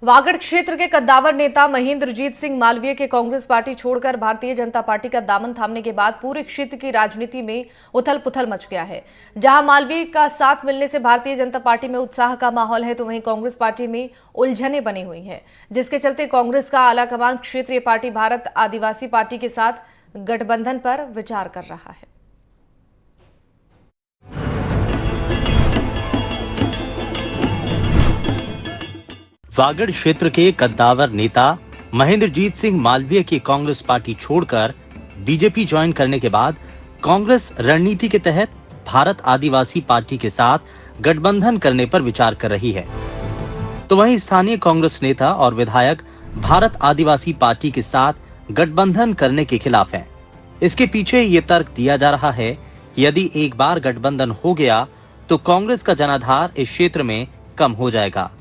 वागड़ क्षेत्र के कद्दावर नेता महेंद्रजीत सिंह मालवीय के कांग्रेस पार्टी छोड़कर भारतीय जनता पार्टी का दामन थामने के बाद पूरे क्षेत्र की राजनीति में उथल पुथल मच गया है। जहां मालवीय का साथ मिलने से भारतीय जनता पार्टी में उत्साह का माहौल है, तो वहीं कांग्रेस पार्टी में उलझनें बनी हुई हैं, जिसके चलते कांग्रेस का आलाकमान क्षेत्रीय पार्टी भारत आदिवासी पार्टी के साथ गठबंधन पर विचार कर रहा है। वागड़ क्षेत्र के कद्दावर नेता महेंद्रजीत सिंह मालवीय की कांग्रेस पार्टी छोड़कर बीजेपी ज्वाइन करने के बाद कांग्रेस रणनीति के तहत भारत आदिवासी पार्टी के साथ गठबंधन करने पर विचार कर रही है। तो वहीं स्थानीय कांग्रेस नेता और विधायक भारत आदिवासी पार्टी के साथ गठबंधन करने के खिलाफ हैं। इसके पीछे ये तर्क दिया जा रहा है कि यदि एक बार गठबंधन हो गया तो कांग्रेस का जनाधार इस क्षेत्र में कम हो जाएगा,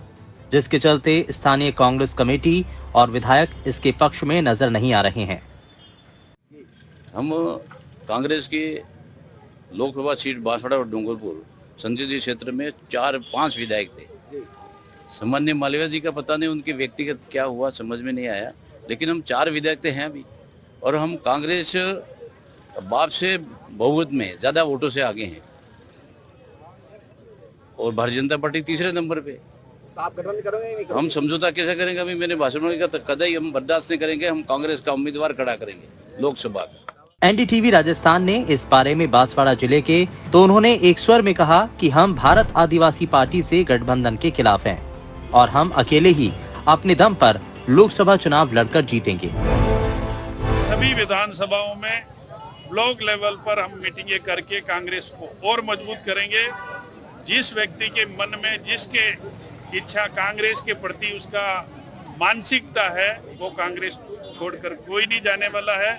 जिसके चलते स्थानीय कांग्रेस कमेटी और विधायक इसके पक्ष में नजर नहीं आ रहे हैं। हम कांग्रेस की लोकसभा सीट बांसवाड़ा और डूंगरपुर संसदीय क्षेत्र में 4-5 विधायक थे। सामान्य मालवीय जी का पता नहीं उनके व्यक्तिगत क्या हुआ, समझ में नहीं आया, लेकिन हम 4 विधायक थे हैं अभी, और हम कांग्रेस बाप से बहुमत में ज्यादा वोटों से आगे हैं और भारतीय जनता पार्टी तीसरे नंबर पे। तो आप गठबंधन करोगे नहीं करोगे? हम समझौता कैसे करेंगे? अभी मैंने भाषण में कहा कदई हम बर्दाश्त नहीं करेंगे। हम कांग्रेस का उम्मीदवार खड़ा करेंगे लोकसभा का। एनडीटीवी राजस्थान ने इस बारे में बांसवाड़ा जिले के तो उन्होंने एक स्वर में कहा कि हम भारत आदिवासी पार्टी से गठबंधन के खिलाफ हैं और हम अकेले ही अपने दम पर लोकसभा चुनाव लड़कर जीतेंगे। सभी विधानसभाओं में ब्लॉक लेवल पर हम मीटिंगें करके कांग्रेस को और मजबूत करेंगे। जिस व्यक्ति के मन में जिसके इच्छा कांग्रेस के प्रति उसका मानसिकता है, वो कांग्रेस छोड़कर कोई नहीं जाने वाला है।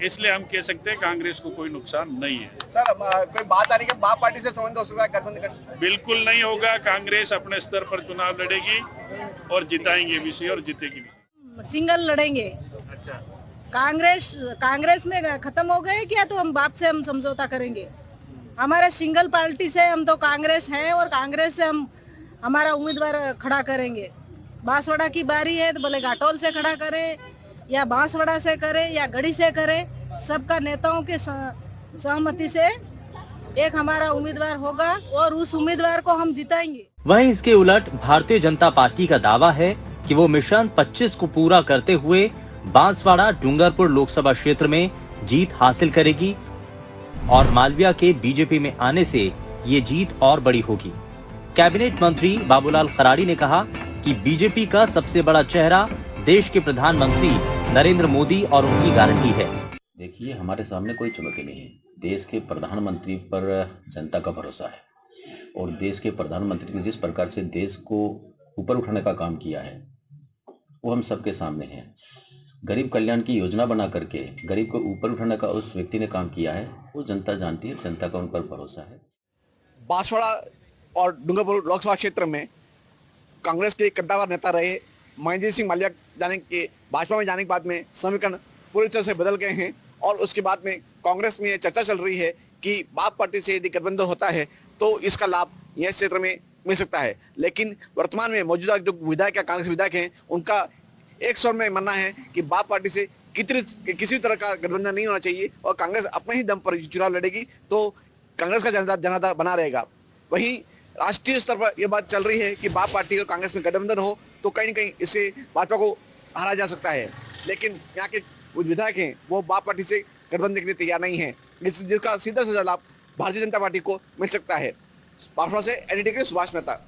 इसलिए हम कह सकते हैं कांग्रेस को कोई नुकसान नहीं है। सर, कोई बात आ रही है बाप पार्टी से संबंध हो सकता है गठबंधन कर? बिल्कुल नहीं होगा। कांग्रेस अपने स्तर पर चुनाव लड़ेगी और जिताएंगे भी और जीतेगी भी। सिंगल लड़ेंगे। अच्छा, कांग्रेस में खत्म हो गए क्या? तो हम बाप से हम समझौता करेंगे। हमारे सिंगल पार्टी से हम तो कांग्रेस हैं और कांग्रेस से हम हमारा उम्मीदवार खड़ा करेंगे। बांसवाड़ा की बारी है तो भले घाटोल से खड़ा करें या बांसवाड़ा से करें या गढ़ी से करें, सबका नेताओं के सहमति से एक हमारा उम्मीदवार होगा और उस उम्मीदवार को हम जिताएंगे। वहीं इसके उलट भारतीय जनता पार्टी का दावा है कि वो मिशन 25 को पूरा करते हुए बांसवाड़ा डूंगरपुर लोकसभा क्षेत्र में जीत हासिल करेगी और मालवीय के बीजेपी में आने से ये जीत और बड़ी होगी। कैबिनेट मंत्री बाबूलाल खराड़ी ने कहा कि बीजेपी का सबसे बड़ा चेहरा देश के प्रधानमंत्री नरेंद्र मोदी और उनकी गारंटी है। देखिए, हमारे सामने कोई चुनौती नहीं है। देश के प्रधानमंत्री पर जनता का भरोसा है और देश के प्रधानमंत्री ने जिस प्रकार से देश को ऊपर उठाने का काम किया है वो हम सबके सामने है। गरीब कल्याण की योजना बना करके गरीब को ऊपर उठाने का उस व्यक्ति ने काम किया है, वो जनता जानती है, जनता का उन पर भरोसा है। बांसवाड़ा और डूंगरपुर लोकसभा क्षेत्र में कांग्रेस के कद्दावर नेता रहे महेंद्रजीत सिंह मालवीय जाने के भाजपा में जाने के बाद में समीकरण पूरी तरह से बदल गए हैं और उसके बाद में कांग्रेस में यह चर्चा चल रही है कि बाप पार्टी से यदि गठबंधन होता है तो इसका लाभ यह क्षेत्र में मिल सकता है। लेकिन वर्तमान में मौजूदा जो विधायक या कांग्रेस विधायक हैं, उनका एक स्वर में मानना है कि बाप पार्टी से किसी तरह का गठबंधन नहीं होना चाहिए और कांग्रेस अपने ही दम पर चुनाव लड़ेगी तो कांग्रेस का जनाधार बना रहेगा। वहीं राष्ट्रीय स्तर पर यह बात चल रही है कि बाप पार्टी और कांग्रेस में गठबंधन हो तो कहीं न कहीं इससे भाजपा को हारा जा सकता है। लेकिन यहाँ के विधायक हैं वो बाप पार्टी से गठबंधन के लिए तैयार नहीं है, जिसका सीधा सीधा लाभ भारतीय जनता पार्टी को मिल सकता है। बांसवाड़ा से एनडीटीवी के सुभाष मेहता।